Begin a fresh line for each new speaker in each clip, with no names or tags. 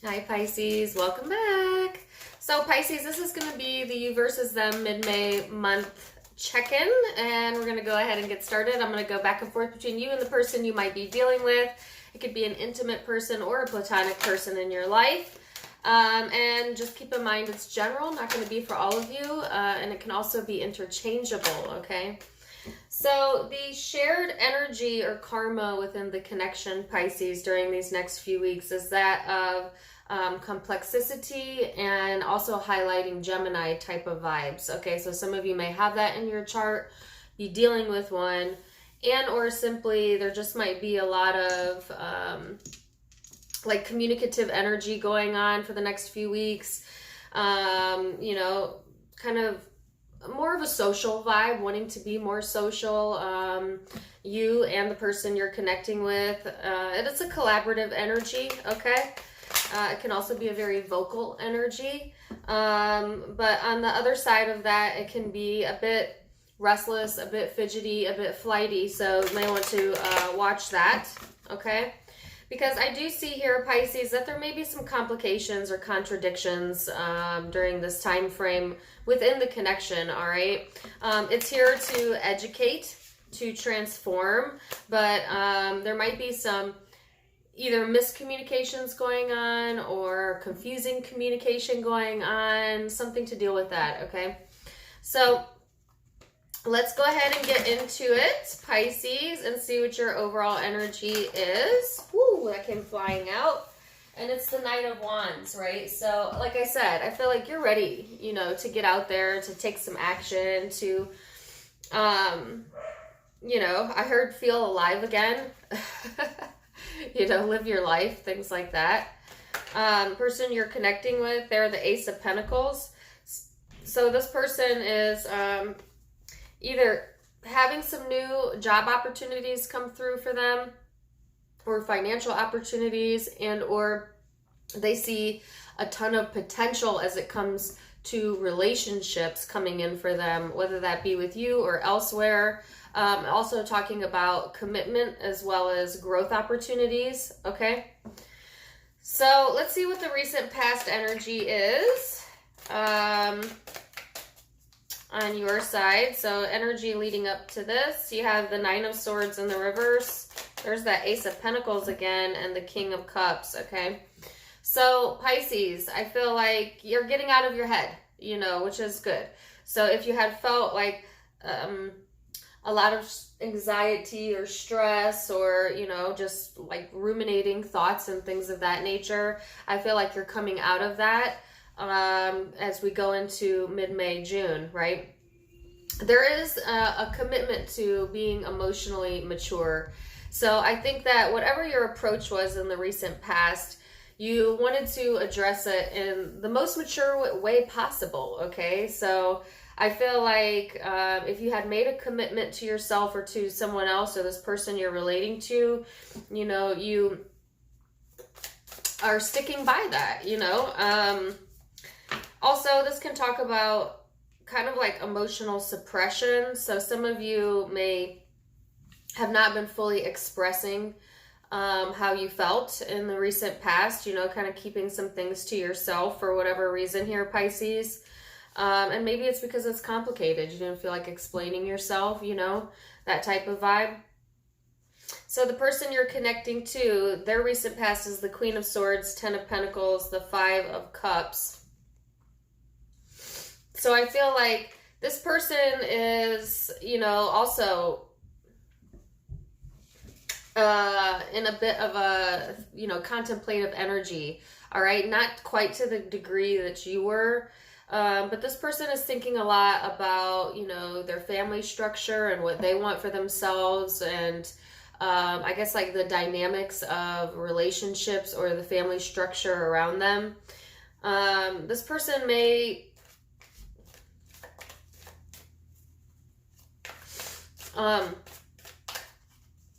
Hi Pisces, welcome back. So Pisces, this is going to be the you versus them mid-May month check-in, and we're going to go ahead and get started. I'm going to go back and forth between you and the person you might be dealing with. It could be an intimate person or a platonic person in your life. And just keep in mind it's general, not going to be for all of you, and it can also be interchangeable, okay? So the shared energy or karma within the connection, Pisces, during these next few weeks is that of complexity and also highlighting Gemini type of vibes. Okay, so some of you may have that in your chart, be dealing with one, and or simply there just might be a lot of like communicative energy going on for the next few weeks. You know, kind of more of a social vibe, wanting to be more social, you and the person you're connecting with. And it's a collaborative energy, okay? It can also be a very vocal energy. But on the other side of that, it can be a bit restless, a bit fidgety, a bit flighty. So you may want to watch that, okay? Because I do see here, Pisces, that there may be some complications or contradictions during this time frame within the connection, all right? It's here to educate, to transform, but there might be some either miscommunications going on or confusing communication going on, something to deal with that, okay? So let's go ahead and get into it, Pisces, and see what your overall energy is. Woo, that came flying out. And it's the Knight of Wands, right? So, like I said, I feel like you're ready, you know, to get out there, to take some action, to, you know, I heard feel alive again. You know, live your life, things like that. Person you're connecting with, they're the Ace of Pentacles. So this person is either having some new job opportunities come through for them, or financial opportunities, and or they see a ton of potential as it comes to relationships coming in for them, whether that be with you or elsewhere. Also talking about commitment as well as growth opportunities, okay? So let's see what the recent past energy is on your side. So energy leading up to this, you have the Nine of Swords in the reverse. There's that Ace of Pentacles again and the King of Cups, okay? So Pisces, I feel like you're getting out of your head, you know, which is good. So if you had felt like a lot of anxiety or stress or, you know, just like ruminating thoughts and things of that nature, I feel like you're coming out of that as we go into mid-May, June, right? There is a commitment to being emotionally mature. So I think that whatever your approach was in the recent past, you wanted to address it in the most mature way possible, okay? So I feel like if you had made a commitment to yourself or to someone else or this person you're relating to, you know, you are sticking by that, you know? Also, this can talk about kind of like emotional suppression. So some of you may have not been fully expressing how you felt in the recent past, you know, kind of keeping some things to yourself for whatever reason here, Pisces. And maybe it's because it's complicated. You didn't feel like explaining yourself, you know, that type of vibe. So the person you're connecting to, their recent past is the Queen of Swords, Ten of Pentacles, the Five of Cups. So I feel like this person is, you know, also in a bit of a, you know, contemplative energy. All right. Not quite to the degree that you were. But this person is thinking a lot about, you know, their family structure and what they want for themselves. And I guess like the dynamics of relationships or the family structure around them. This person may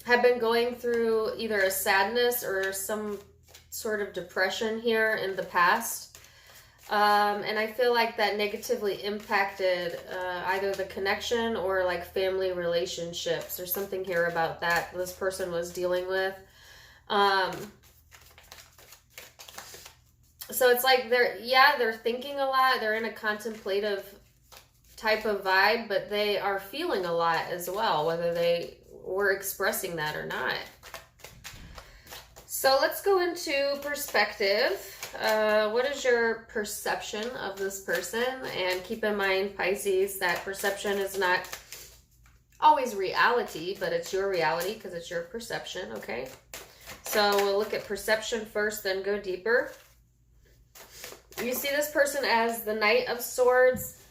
have been going through either a sadness or some sort of depression here in the past. And I feel like that negatively impacted either the connection or like family relationships. There's something here about that this person was dealing with. So it's like they're thinking a lot. They're in a contemplative type of vibe, but they are feeling a lot as well, whether they were expressing that or not. So let's go into perspective. What is your perception of this person? And keep in mind, Pisces, that perception is not always reality, but it's your reality because it's your perception, okay? So we'll look at perception first, then go deeper. You see this person as the Knight of Swords,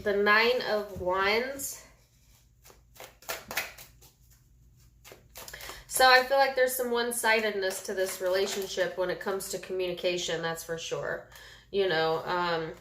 the Nine of Wands. So I feel like there's some one-sidedness to this relationship when it comes to communication, that's for sure. You know,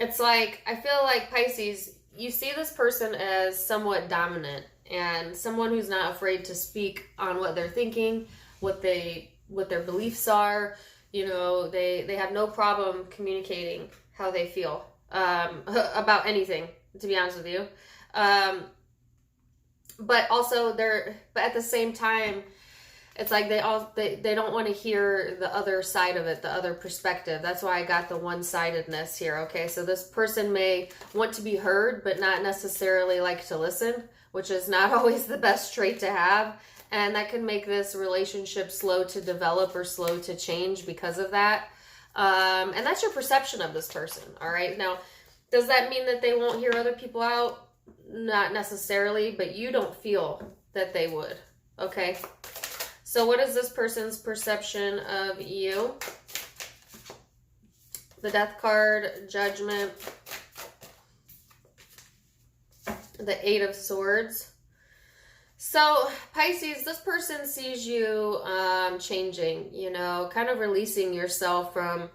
it's like, I feel like Pisces, you see this person as somewhat dominant and someone who's not afraid to speak on what they're thinking, what their beliefs are. You know, they have no problem communicating how they feel about anything, to be honest with you. But also but at the same time, it's like they don't want to hear the other side of it, the other perspective. That's why I got the one-sidedness here, okay? So this person may want to be heard, but not necessarily like to listen, which is not always the best trait to have. And that can make this relationship slow to develop or slow to change because of that. And that's your perception of this person, all right? Now, does that mean that they won't hear other people out? Not necessarily, but you don't feel that they would, okay? So what is this person's perception of you? The Death card, Judgment, the Eight of Swords. So Pisces, this person sees you changing, you know, kind of releasing yourself from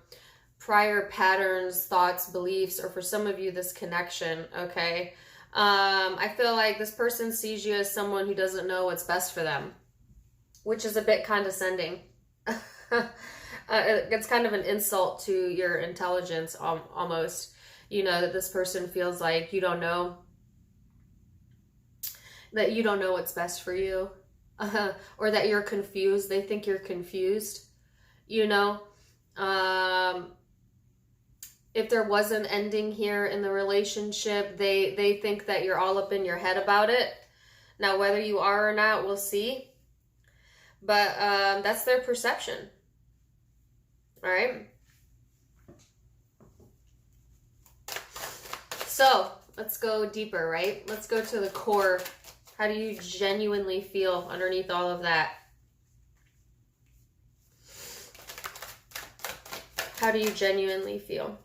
prior patterns, thoughts, beliefs, or for some of you, this connection, okay? I feel like this person sees you as someone who doesn't know what's best for them, which is a bit condescending. It's kind of an insult to your intelligence, almost. You know, that this person feels like you don't know what's best for you, or that you're confused. They think you're confused, you know. If there was an ending here in the relationship, they think that you're all up in your head about it. Now, whether you are or not, we'll see. But that's their perception. All right. So let's go deeper, right? Let's go to the core. How do you genuinely feel underneath all of that? How do you genuinely feel?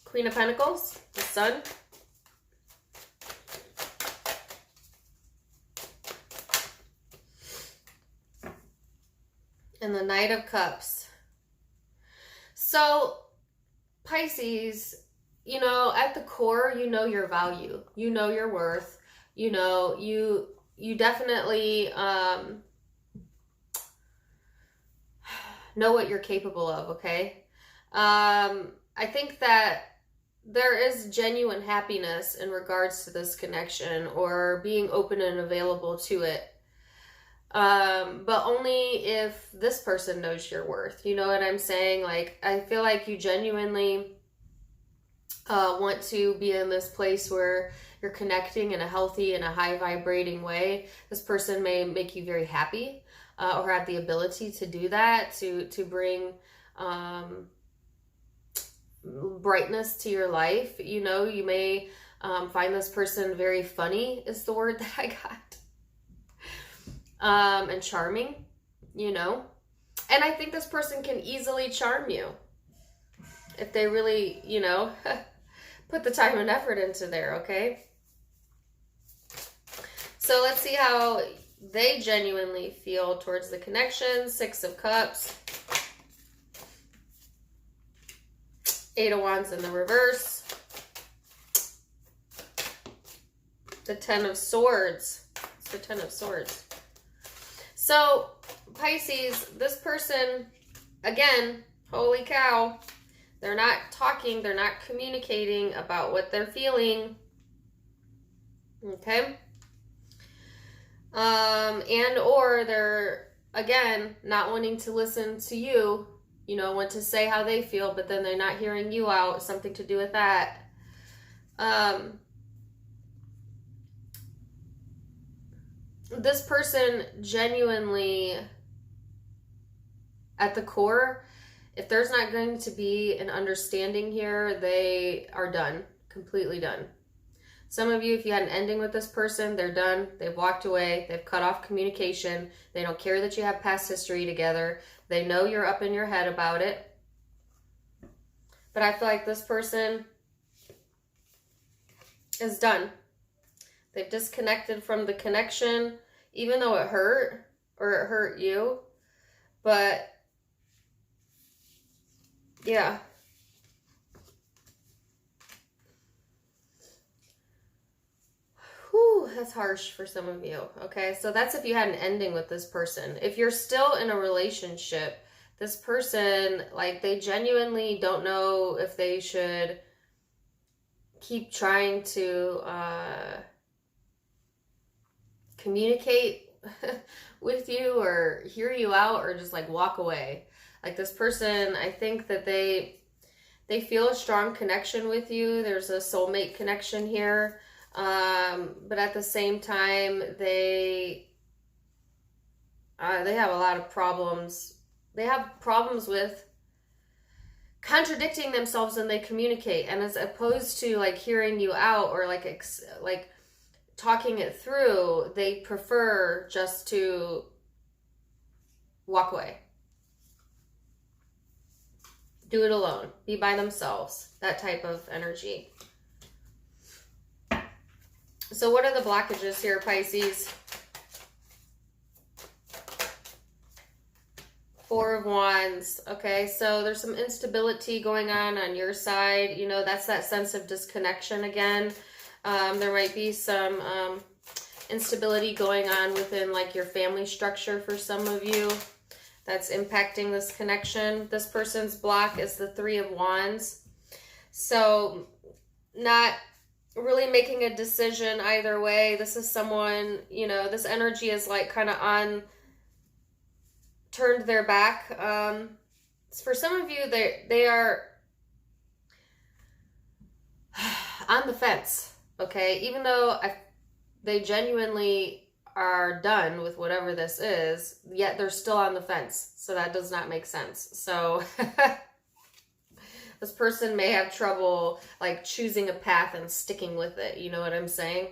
Queen of Pentacles, the Sun. And the Knight of Cups. So, Pisces, you know, at the core, you know your value. You know your worth. You know, you definitely know what you're capable of, okay? I think that there is genuine happiness in regards to this connection or being open and available to it. But only if this person knows your worth. You know what I'm saying? Like, I feel like you genuinely want to be in this place where you're connecting in a healthy and a high vibrating way. This person may make you very happy, or have the ability to do that, to bring brightness to your life. You know, you may find this person very funny is the word that I got. And charming, you know. And I think this person can easily charm you if they really, you know, put the time and effort into there, okay? So let's see how they genuinely feel towards the connection. Six of Cups. Eight of Wands in the reverse. The Ten of Swords. It's the Ten of Swords. So, Pisces, this person, again, holy cow, they're not talking, they're not communicating about what they're feeling. Okay? And or they're, again, not wanting to listen to you, you know, want to say how they feel, but then they're not hearing you out, something to do with that. This person genuinely, at the core, if there's not going to be an understanding here, they are done, completely done. Some of you, if you had an ending with this person, they're done. They've walked away. They've cut off communication. They don't care that you have past history together. They know you're up in your head about it. But I feel like this person is done. They've disconnected from the connection, even though it hurt or it hurt you. But yeah. Whew, that's harsh for some of you. Okay, so that's if you had an ending with this person. If you're still in a relationship, this person, like, they genuinely don't know if they should keep trying to communicate with you or hear you out, or just like walk away. Like, this person, I think that they feel a strong connection with you. There's a soulmate connection here. But at the same time, they have a lot of problems. They have problems with contradicting themselves when they communicate, and as opposed to like hearing you out or like talking it through, they prefer just to walk away, do it alone, be by themselves, that type of energy. So what are the blockages here, Pisces? Four of Wands. Okay, so there's some instability going on your side. You know, that's that sense of disconnection again. There might be some instability going on within like your family structure for some of you. That's impacting this connection. This person's block is the Three of Wands. So not really making a decision either way. This is someone, you know, this energy is like kind of turned their back. For some of you, they are on the fence, okay? Even though they genuinely are done with whatever this is, yet they're still on the fence. So that does not make sense. So this person may have trouble like choosing a path and sticking with it. You know what I'm saying?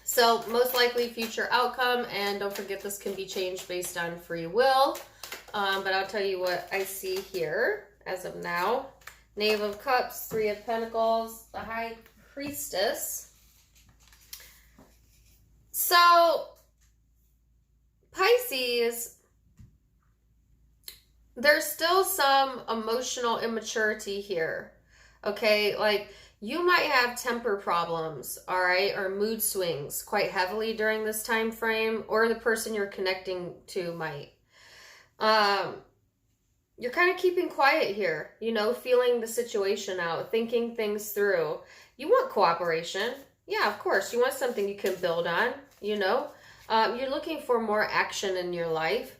So most likely future outcome, and don't forget this can be changed based on free will. But I'll tell you what I see here as of now. Knave of Cups, Three of Pentacles, the High Priestess. So Pisces, there's still some emotional immaturity here, okay? Like, you might have temper problems, all right, or mood swings quite heavily during this time frame, or the person you're connecting to might. You're kind of keeping quiet here, you know, feeling the situation out, thinking things through. You want cooperation. Yeah, of course. You want something you can build on, you know. You're looking for more action in your life.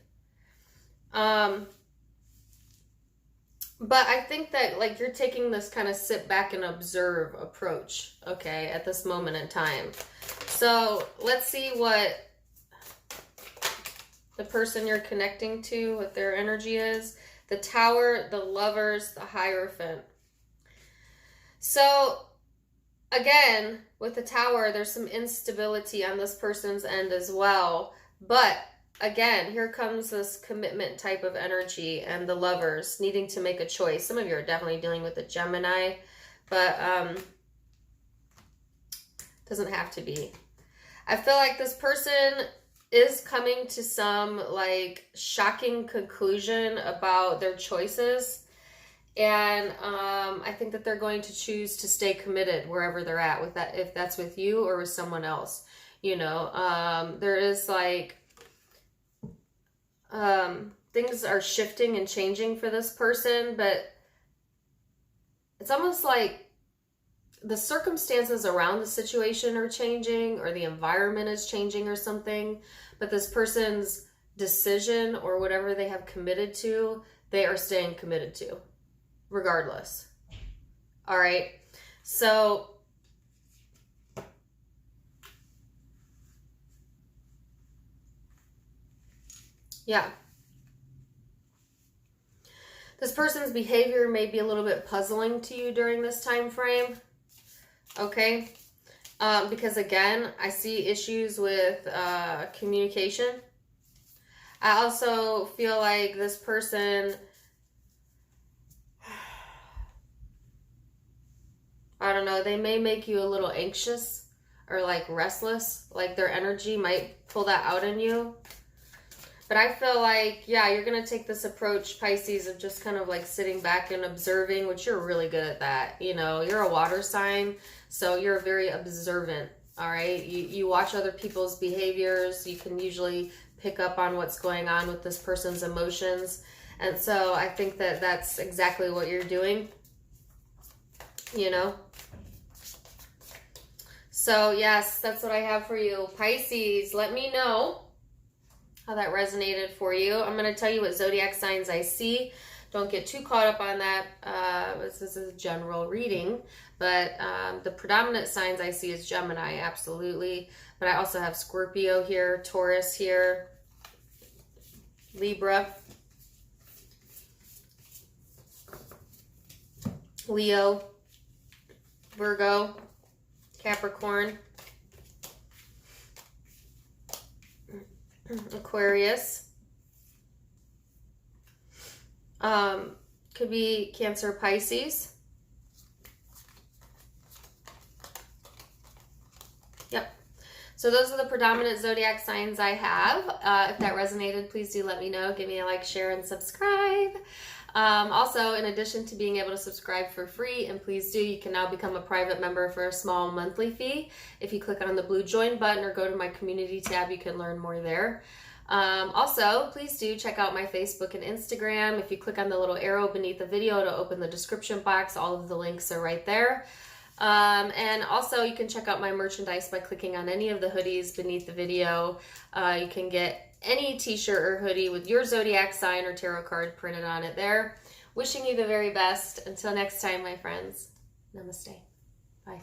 But I think that, like, you're taking this kind of sit back and observe approach, okay, at this moment in time. So let's see what the person you're connecting to, what their energy is. The Tower, the Lovers, the Hierophant. So, again, with the Tower, there's some instability on this person's end as well. But again, here comes this commitment type of energy, and the Lovers needing to make a choice. Some of you are definitely dealing with a Gemini, but doesn't have to be. I feel like this person is coming to some like shocking conclusion about their choices, and I think that they're going to choose to stay committed wherever they're at with that, if that's with you or with someone else. You know, there is like things are shifting and changing for this person, but it's almost like the circumstances around the situation are changing, or the environment is changing or something, but this person's decision or whatever they have committed to, they are staying committed to regardless. All right. So yeah. This person's behavior may be a little bit puzzling to you during this time frame. Okay. Because again, I see issues with communication. I also feel like this person, I don't know, they may make you a little anxious or like restless, like their energy might pull that out in you. But I feel like, yeah, you're going to take this approach, Pisces, of just kind of like sitting back and observing, which you're really good at that. You know, you're a water sign, so you're very observant, all right? You watch other people's behaviors. You can usually pick up on what's going on with this person's emotions. And so I think that that's exactly what you're doing, you know? So yes, that's what I have for you. Pisces, let me know how that resonated for you. I'm going to tell you what zodiac signs I see. Don't get too caught up on that. This is a general reading, but the predominant signs I see is Gemini, absolutely. But I also have Scorpio here, Taurus here, Libra, Leo, Virgo, Capricorn, Aquarius, could be Cancer, Pisces. Yep. So those are the predominant zodiac signs I have. If that resonated, please do let me know. Give me a like, share, and subscribe. Also, in addition to being able to subscribe for free, and please do, you can now become a private member for a small monthly fee. If you click on the blue join button or go to my community tab, you can learn more there. Also, please do check out my Facebook and Instagram. If you click on the little arrow beneath the video to open the description box, all of the links are right there. And also you can check out my merchandise by clicking on any of the hoodies beneath the video. You can get any t-shirt or hoodie with your zodiac sign or tarot card printed on it there. Wishing you the very best. Until next time, my friends. Namaste. Bye.